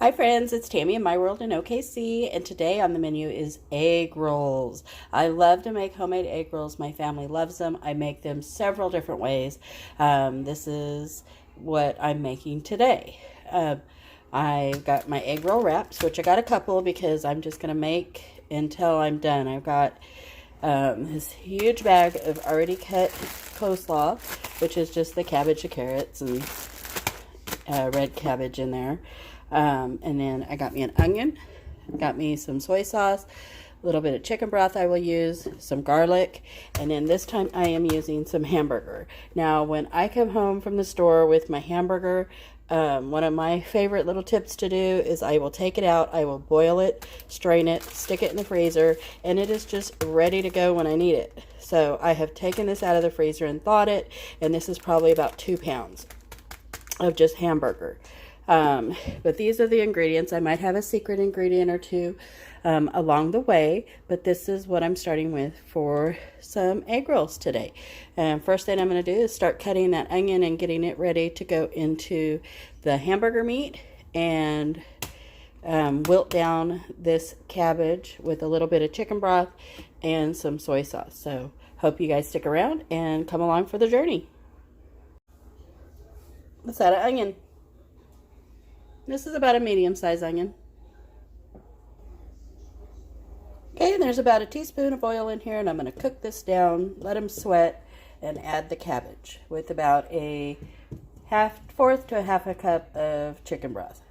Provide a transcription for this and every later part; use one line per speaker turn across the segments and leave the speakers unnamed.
Hi friends, it's Tammy in My World in OKC, and today on the menu is egg rolls. I love to make homemade egg rolls. My family loves them. I make them several different ways. This is what I'm making today. I've got my egg roll wraps, which I got a couple because I'm just going to make until I'm done. I've got this huge bag of already cut coleslaw, which is just the cabbage, the carrots, and red cabbage in there. And then I got me an onion, got me some soy sauce, a little bit of chicken broth I will use, some garlic, and then this time I am using some hamburger. Now, when I come home from the store with my hamburger, one of my favorite little tips to do is I will take it out, I will boil it, strain it, stick it in the freezer, and it is just ready to go when I need it. So I have taken this out of the freezer and thawed it, and this is probably about 2 pounds of just hamburger. But these are the ingredients. I might have a secret ingredient or two along the way, but this is what I'm starting with for some egg rolls today. And first thing I'm going to do is start cutting that onion and getting it ready to go into the hamburger meat, and wilt down this cabbage with a little bit of chicken broth and some soy sauce. So hope you guys stick around and come along for the journey. Let's add an onion. This is about a medium-sized onion. Okay, and there's about a teaspoon of oil in here, and I'm going to cook this down, let them sweat, and add the cabbage with about a fourth to a half a cup of chicken broth.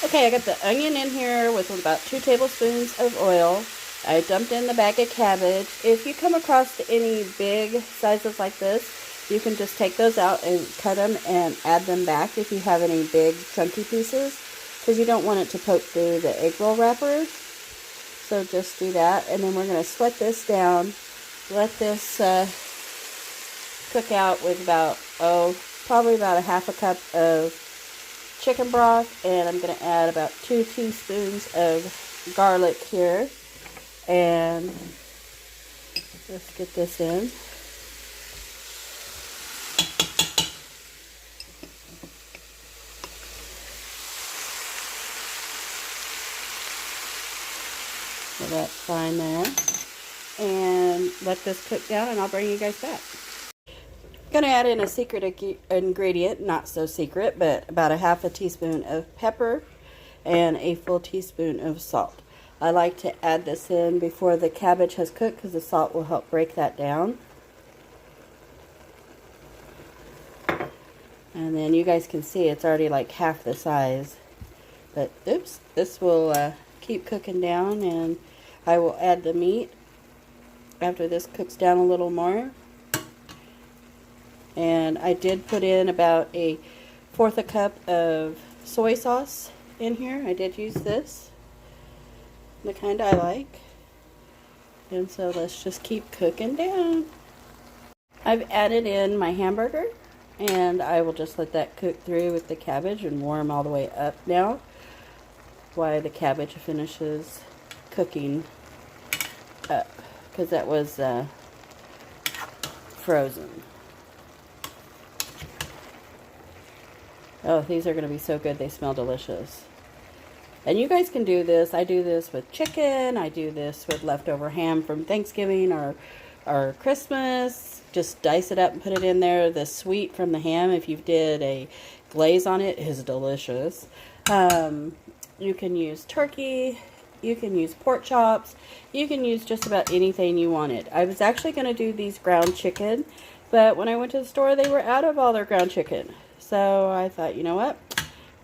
Okay, I got the onion in here with about 2 tablespoons of oil. I dumped in the bag of cabbage. If you come across any big sizes like this, you can just take those out and cut them and add them back if you have any big chunky pieces, because you don't want it to poke through the egg roll wrapper. So just do that, and then we're going to sweat this down. Let this cook out with about, probably about a half a cup of chicken broth, and I'm going to add about 2 teaspoons of garlic here, and let's get this in. So that's fine there. And let this cook down, and I'll bring you guys back. I'm going to add in a secret ingredient, not so secret, but about a half a teaspoon of pepper and a full teaspoon of salt. I like to add this in before the cabbage has cooked because the salt will help break that down. And then you guys can see it's already like half the size. But oops, this will keep cooking down, and I will add the meat after this cooks down a little more. And I did put in about a fourth a cup of soy sauce in here. I did use this, the kind I like. And so let's just keep cooking down. I've added in my hamburger, and I will just let that cook through with the cabbage and warm all the way up now while the cabbage finishes cooking up, because that was frozen. Oh, these are going to be so good. They smell delicious. And you guys can do this. I do this with chicken. I do this with leftover ham from Thanksgiving or Christmas. Just dice it up and put it in there. The sweet from the ham, if you did a glaze on it, is delicious. You can use turkey, you can use pork chops, you can use just about anything you wanted. I was actually going to do these ground chicken, but when I went to the store, they were out of all their ground chicken. So I thought, you know what,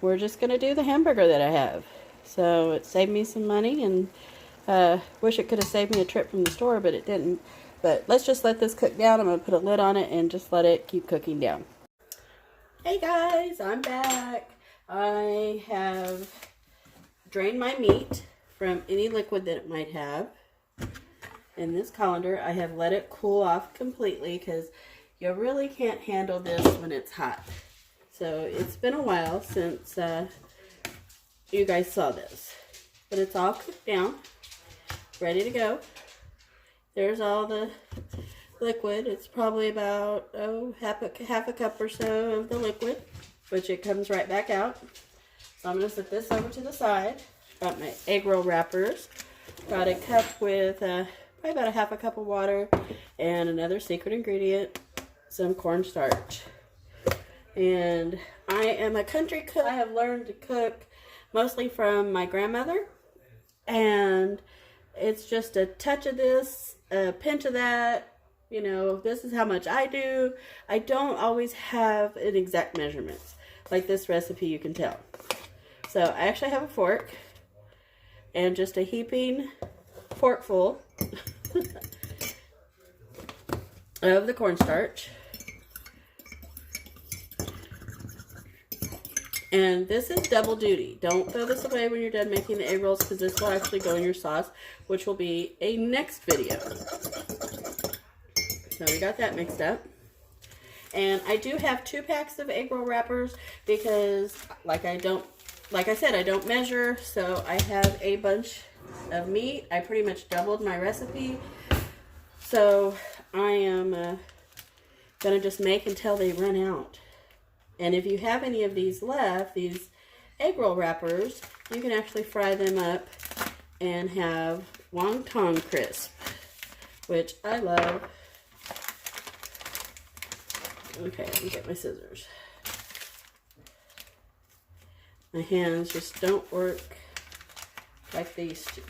we're just going to do the hamburger that I have. So it saved me some money, and wish it could have saved me a trip from the store, but it didn't. But let's just let this cook down. I'm going to put a lid on it and just let it keep cooking down. Hey guys, I'm back. I have drain my meat from any liquid that it might have in this colander. I have let it cool off completely because you really can't handle this when it's hot. So it's been a while since you guys saw this, but it's all cooked down, ready to go. There's all the liquid. It's probably about half a cup or so of the liquid. which it comes right back out. So I'm going to set this over to the side. Got my egg roll wrappers. Got a cup with probably about a half a cup of water and another secret ingredient, some cornstarch. And I am a country cook. I have learned to cook mostly from my grandmother, and it's just a touch of this, a pinch of that. You know, this is how much I do. I don't always have an exact measurements. Like this recipe, you can tell. So I actually have a fork and just a heaping forkful of the cornstarch. And this is double duty. Don't throw this away when you're done making the egg rolls, because this will actually go in your sauce, which will be a next video. So we got that mixed up. And I do have 2 packs of egg roll wrappers because, like I said, I don't measure. So I have a bunch of meat. I pretty much doubled my recipe. So I am going to just make until they run out. And if you have any of these left, these egg roll wrappers, you can actually fry them up and have wonton crisp, which I love. Okay, let me get my scissors. My hands just don't work like they used to.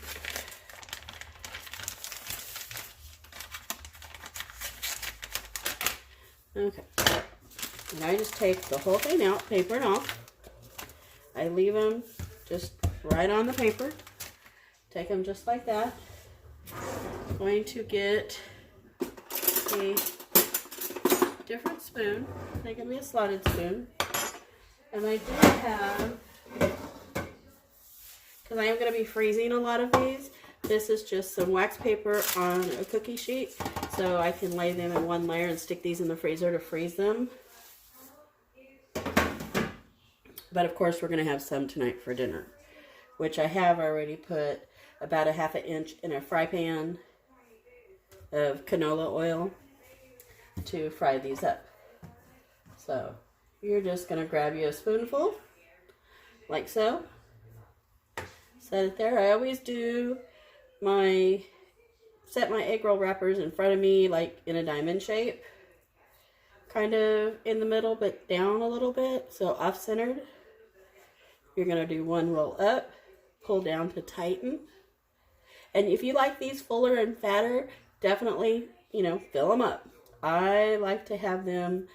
Okay. And I just take the whole thing out, paper and all. I leave them just right on the paper. Take them just like that. I'm going to get a different spoon. They can be a slotted spoon. And I do have, because I am going to be freezing a lot of these, this is just some wax paper on a cookie sheet. So I can lay them in one layer and stick these in the freezer to freeze them. But of course, we're going to have some tonight for dinner, which I have already put about a ½ inch in a fry pan of canola oil to fry these up. So you're just going to grab you a spoonful, like so. Set it there. I always do set my egg roll wrappers in front of me, like in a diamond shape, kind of in the middle, but down a little bit, so off-centered. You're going to do one roll up, pull down to tighten. And if you like these fuller and fatter, definitely, you know, fill them up. I like to have them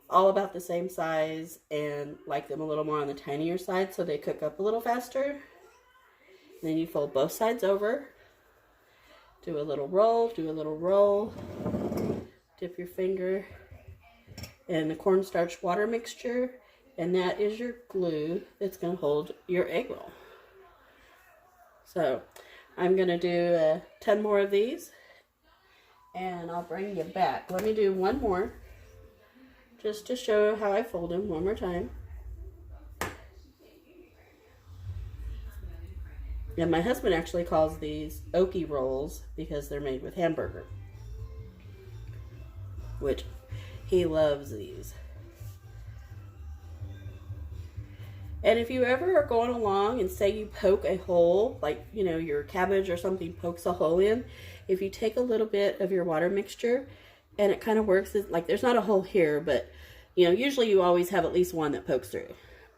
all about the same size and like them a little more on the tinier side so they cook up a little faster. Then you fold both sides over. Do a little roll, dip your finger in the cornstarch water mixture, and that is your glue that's going to hold your egg roll. So I'm going to do 10 more of these, and I'll bring you back. Let me do one more, just to show how I fold them one more time. And my husband actually calls these Okie rolls because they're made with hamburger, which he loves these. And if you ever are going along and say you poke a hole, like, you know, your cabbage or something pokes a hole in, if you take a little bit of your water mixture and it kind of works, like there's not a hole here, but, you know, usually you always have at least one that pokes through.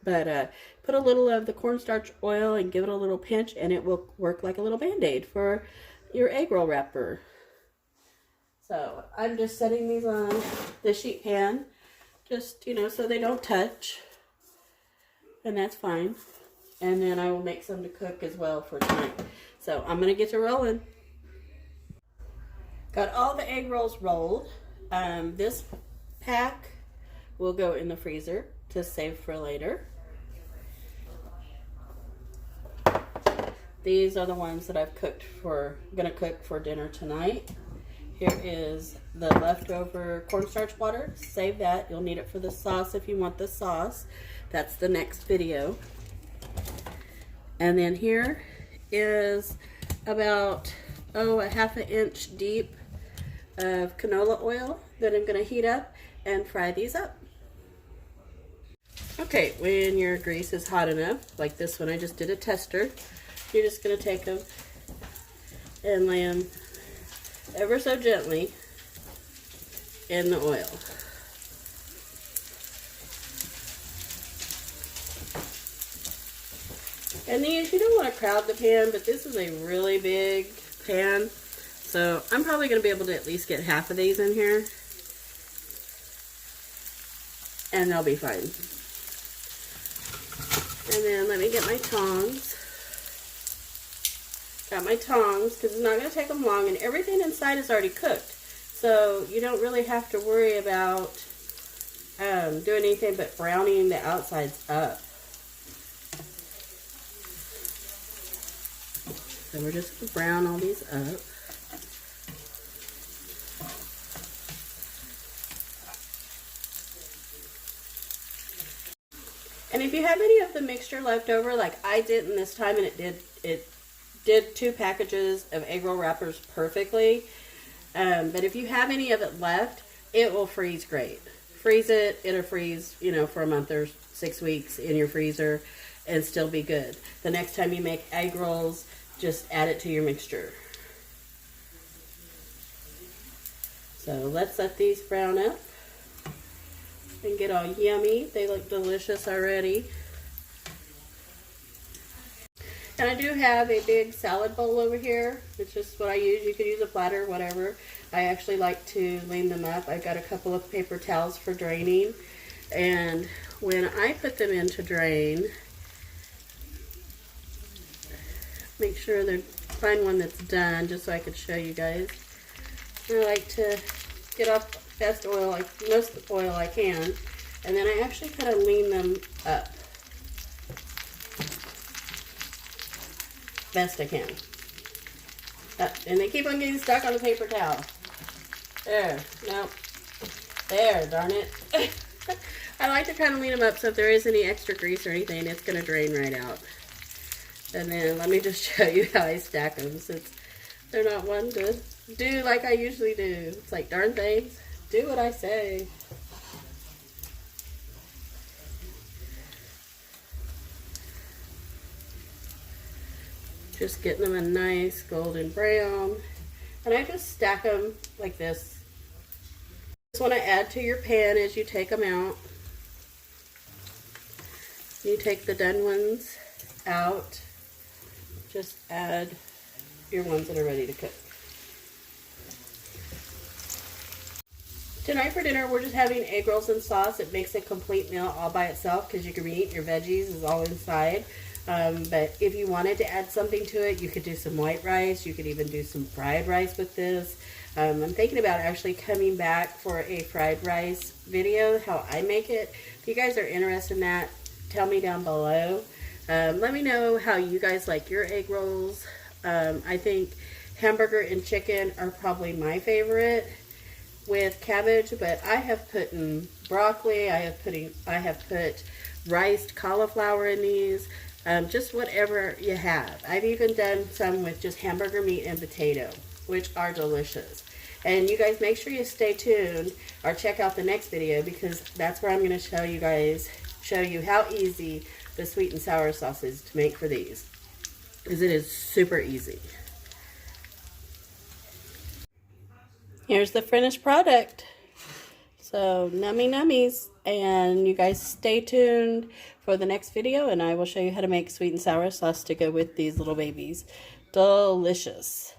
But put a little of the cornstarch oil and give it a little pinch, and it will work like a little Band-Aid for your egg roll wrapper. So I'm just setting these on the sheet pan, just, you know, so they don't touch. And that's fine. And then I will make some to cook as well for tonight. So I'm going to get to rolling. Got all the egg rolls rolled. This pack will go in the freezer to save for later. These are the ones that I've gonna cook for dinner tonight. Here is the leftover cornstarch water. Save that. You'll need it for the sauce if you want the sauce. That's the next video. And then here is about, a ½ inch deep of canola oil that I'm going to heat up and fry these up. Okay, when your grease is hot enough, like this one, I just did a tester, you're just going to take them and lay them ever so gently in the oil. And these, you don't want to crowd the pan, but this is a really big pan, so I'm probably going to be able to at least get half of these in here, and they'll be fine. And then let me get my tongs. Got my tongs, because it's not going to take them long, and everything inside is already cooked. So you don't really have to worry about doing anything but browning the outsides up. So we're just going to brown all these up. And if you have any of the mixture left over, like I didn't this time, and it did 2 packages of egg roll wrappers perfectly. But if you have any of it left, it will freeze great. Freeze it, it'll freeze, you know, for a month or 6 weeks in your freezer and still be good. The next time you make egg rolls, just add it to your mixture. So let's let these brown up and get all yummy. They look delicious already. And I do have a big salad bowl over here. It's just what I use. You could use a platter, whatever. I actually like to lean them up. I've got a couple of paper towels for draining. And when I put them in to drain, make sure they find one that's done, just so I could show you guys. I like to get off best oil, like most of the oil I can, and then I actually kind of lean them up best I can. And they keep on getting stuck on the paper towel. There, nope. There, darn it. I like to kind of lean them up so if there is any extra grease or anything, it's going to drain right out. And then let me just show you how I stack them, since they're not one to do like I usually do. It's like, darn things, do what I say. Just getting them a nice golden brown. And I just stack them like this. Just want to add to your pan as you take them out. You take the done ones out. Just add your ones that are ready to cook. Tonight for dinner, we're just having egg rolls and sauce. It makes a complete meal all by itself because you can eat your veggies is all inside. But if you wanted to add something to it, you could do some white rice. You could even do some fried rice with this. I'm thinking about actually coming back for a fried rice video, how I make it. If you guys are interested in that, tell me down below. Let me know how you guys like your egg rolls. I think hamburger and chicken are probably my favorite with cabbage, but I have put in broccoli, I have put riced cauliflower in these, just whatever you have. I've even done some with just hamburger meat and potato, which are delicious. And you guys make sure you stay tuned or check out the next video, because that's where I'm going to show you how easy the sweet and sour sauce is to make for these, because it is super easy. Here's the finished product. So nummy nummies, and you guys stay tuned for the next video, and I will show you how to make sweet and sour sauce to go with these little babies. Delicious.